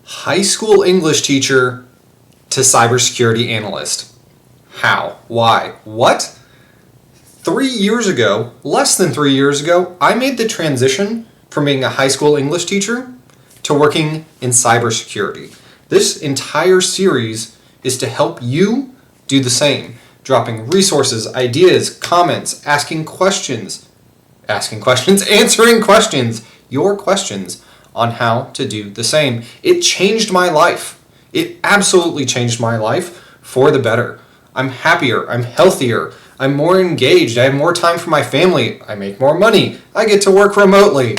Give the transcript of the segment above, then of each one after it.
High school English teacher to cybersecurity analyst. How? Why? What? 3 years ago, less than 3 years ago, I made the transition from being a high school English teacher to working in cybersecurity. This entire series is to help you do the same, dropping resources, ideas, comments, answering questions, your questions on how to do the same. It changed my life. It absolutely changed my life for the better. I'm happier, I'm healthier, I'm more engaged, I have more time for my family, I make more money, I get to work remotely.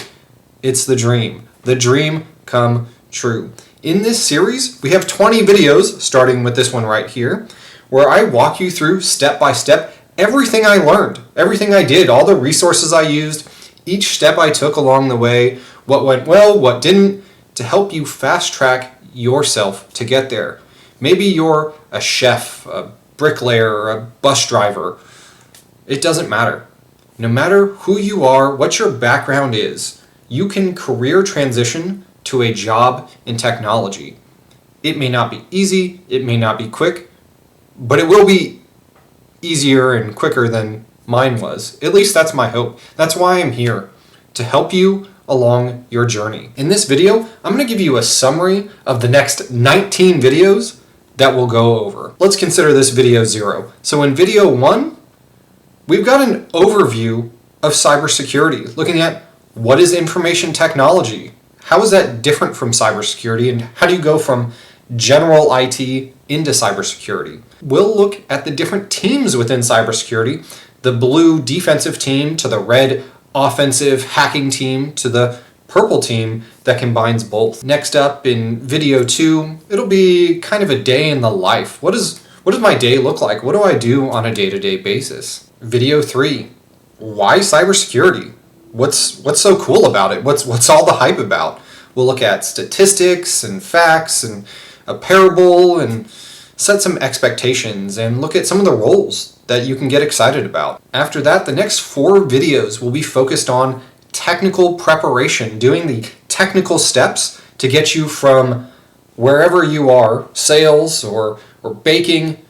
It's the dream come true. In this series, we have 20 videos, starting with this one right here, where I walk you through step by step everything I learned, everything I did, all the resources I used, each step I took along the way, what went well, what didn't, to help you fast track yourself to get there. Maybe you're a chef, a bricklayer, or a bus driver. It doesn't matter. No matter who you are, what your background is, you can career transition to a job in technology. It may not be easy, it may not be quick, but it will be easier and quicker than mine was. At least that's my hope. That's why I'm here, to help you along your journey. In this video, I'm going to give you a summary of the next 19 videos that we'll go over. Let's consider this video 0. So in video 1, we've got an overview of cybersecurity, looking at what is information technology, how is that different from cybersecurity, and how do you go from general IT into cybersecurity. We'll look at the different teams within cybersecurity, the blue defensive team to the red offensive hacking team to the purple team that combines both. Next up in video 2, it'll be kind of a day in the life. What does my day look like? What do I do on a day-to-day basis? Video 3, why cybersecurity? What's so cool about it? What's all the hype about? We'll look at statistics and facts and a parable and set some expectations and look at some of the roles that you can get excited about. After that, the next 4 videos will be focused on technical preparation, doing the technical steps to get you from wherever you are, sales or baking,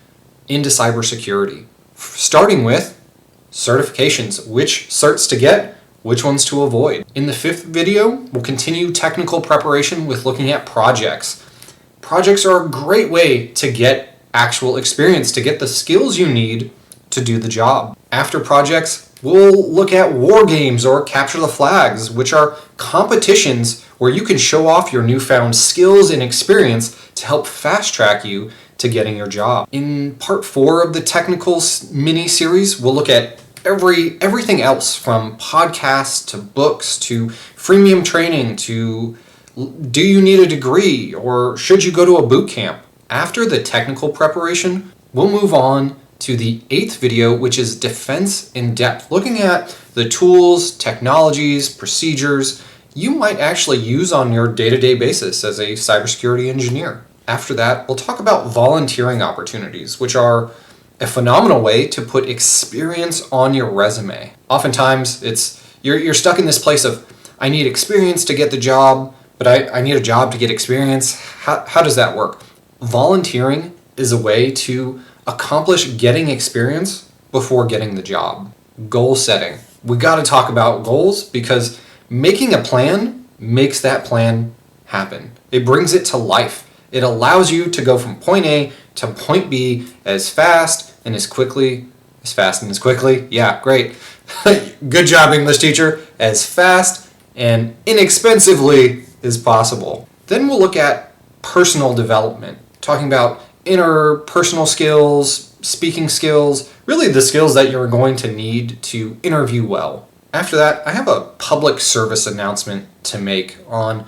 into cybersecurity. Starting with certifications, which certs to get, which ones to avoid. In the 5th video, we'll continue technical preparation with looking at projects. Projects are a great way to get actual experience, to get the skills you need to do the job. After projects, we'll look at Wargames or Capture the Flags, which are competitions where you can show off your newfound skills and experience to help fast track you to getting your job. In part 4 of the technical mini-series, we'll look at everything else from podcasts to books to freemium training to do you need a degree or should you go to a boot camp? After the technical preparation, we'll move on to the 8th video, which is defense in depth, looking at the tools, technologies, procedures you might actually use on your day-to-day basis as a cybersecurity engineer. After that, we'll talk about volunteering opportunities, which are a phenomenal way to put experience on your resume. Oftentimes, you're stuck in this place of, I need experience to get the job, but I need a job to get experience. How does that work? Volunteering is a way to accomplish getting experience before getting the job. Goal setting. We got to talk about goals because making a plan makes that plan happen. It brings it to life. It allows you to go from point A to point B as fast and as quickly. Yeah, great. Good job, English teacher. As fast and inexpensively as possible. Then we'll look at personal development, talking about interpersonal skills, speaking skills, really the skills that you're going to need to interview well. After that, I have a public service announcement to make on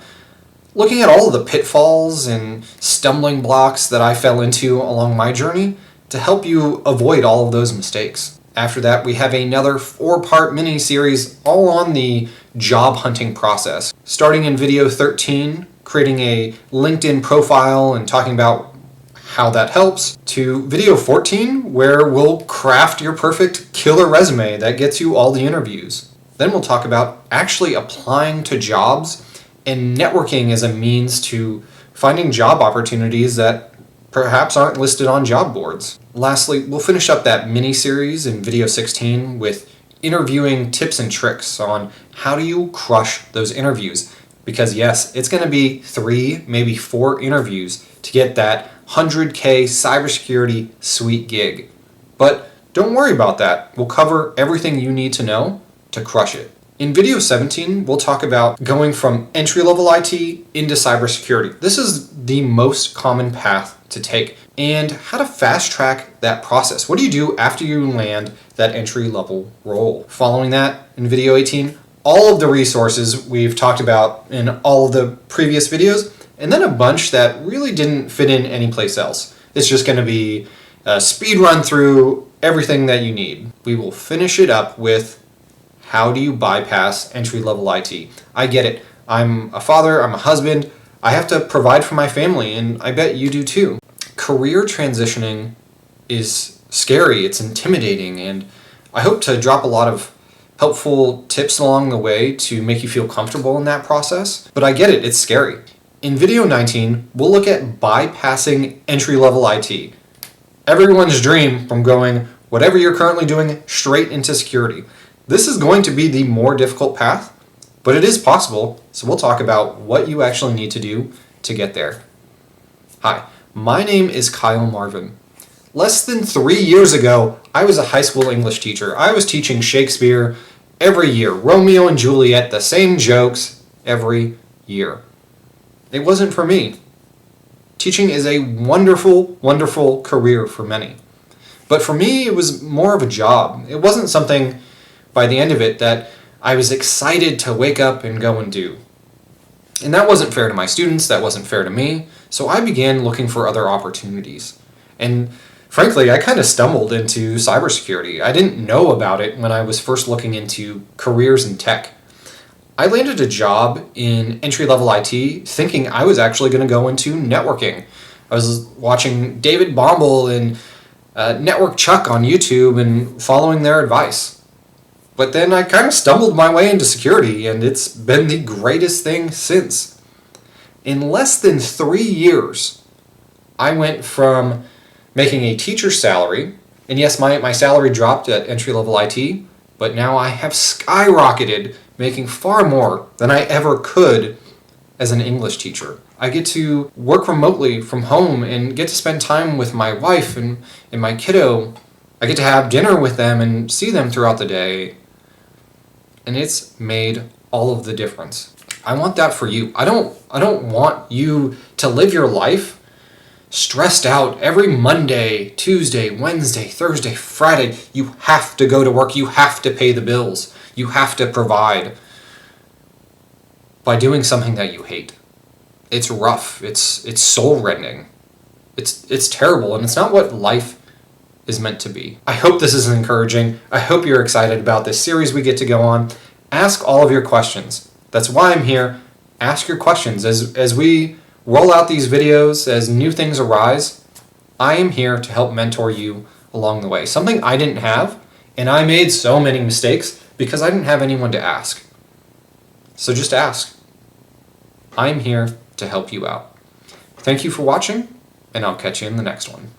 looking at all of the pitfalls and stumbling blocks that I fell into along my journey to help you avoid all of those mistakes. After that, we have another 4-part mini-series all on the job hunting process. Starting in video 13, creating a LinkedIn profile and talking about how that helps, to video 14, where we'll craft your perfect killer resume that gets you all the interviews. Then we'll talk about actually applying to jobs and networking as a means to finding job opportunities that perhaps aren't listed on job boards. Lastly, we'll finish up that mini-series in video 16 with interviewing tips and tricks on how do you crush those interviews. Because yes, it's going to be 3, maybe 4 interviews to get that 100K cybersecurity sweet gig. But don't worry about that. We'll cover everything you need to know to crush it. In video 17, we'll talk about going from entry-level IT into cybersecurity. This is the most common path to take, and how to fast-track that process. What do you do after you land that entry-level role? Following that, in video 18, all of the resources we've talked about in all of the previous videos, and then a bunch that really didn't fit in anyplace else. It's just going to be a speed run through everything that you need. We will finish it up with how do you bypass entry-level IT? I get it. I'm a father, I'm a husband, I have to provide for my family, and I bet you do too. Career transitioning is scary, it's intimidating, and I hope to drop a lot of helpful tips along the way to make you feel comfortable in that process. But I get it, it's scary. In video 19, we'll look at bypassing entry-level IT. Everyone's dream from going whatever you're currently doing straight into security. This is going to be the more difficult path, but it is possible, so we'll talk about what you actually need to do to get there. Hi, my name is Kyle Marvin. Less than 3 years ago, I was a high school English teacher. I was teaching Shakespeare every year, Romeo and Juliet, the same jokes every year. It wasn't for me. Teaching is a wonderful, wonderful career for many. But for me, it was more of a job. It wasn't something, by the end of it, that I was excited to wake up and go and do. And that wasn't fair to my students, that wasn't fair to me, so I began looking for other opportunities. And frankly, I kind of stumbled into cybersecurity. I didn't know about it when I was first looking into careers in tech. I landed a job in entry-level IT thinking I was actually going to go into networking. I was watching David Bombal and Network Chuck on YouTube and following their advice. But then I kind of stumbled my way into security, and it's been the greatest thing since. In less than 3 years, I went from making a teacher's salary, and yes, my salary dropped at entry-level IT, but now I have skyrocketed, making far more than I ever could as an English teacher. I get to work remotely from home and get to spend time with my wife and my kiddo. I get to have dinner with them and see them throughout the day. And it's made all of the difference. I want that for you. I don't want you to live your life stressed out every Monday, Tuesday, Wednesday, Thursday, Friday. You have to go to work. You have to pay the bills. You have to provide by doing something that you hate. It's rough. It's soul-rending. It's terrible, and it's not what life is meant to be. I hope this is encouraging. I hope you're excited about this series we get to go on. Ask all of your questions. That's why I'm here. Ask your questions. As we roll out these videos, as new things arise, I am here to help mentor you along the way. Something I didn't have, and I made so many mistakes because I didn't have anyone to ask. So just ask. I'm here to help you out. Thank you for watching, and I'll catch you in the next one.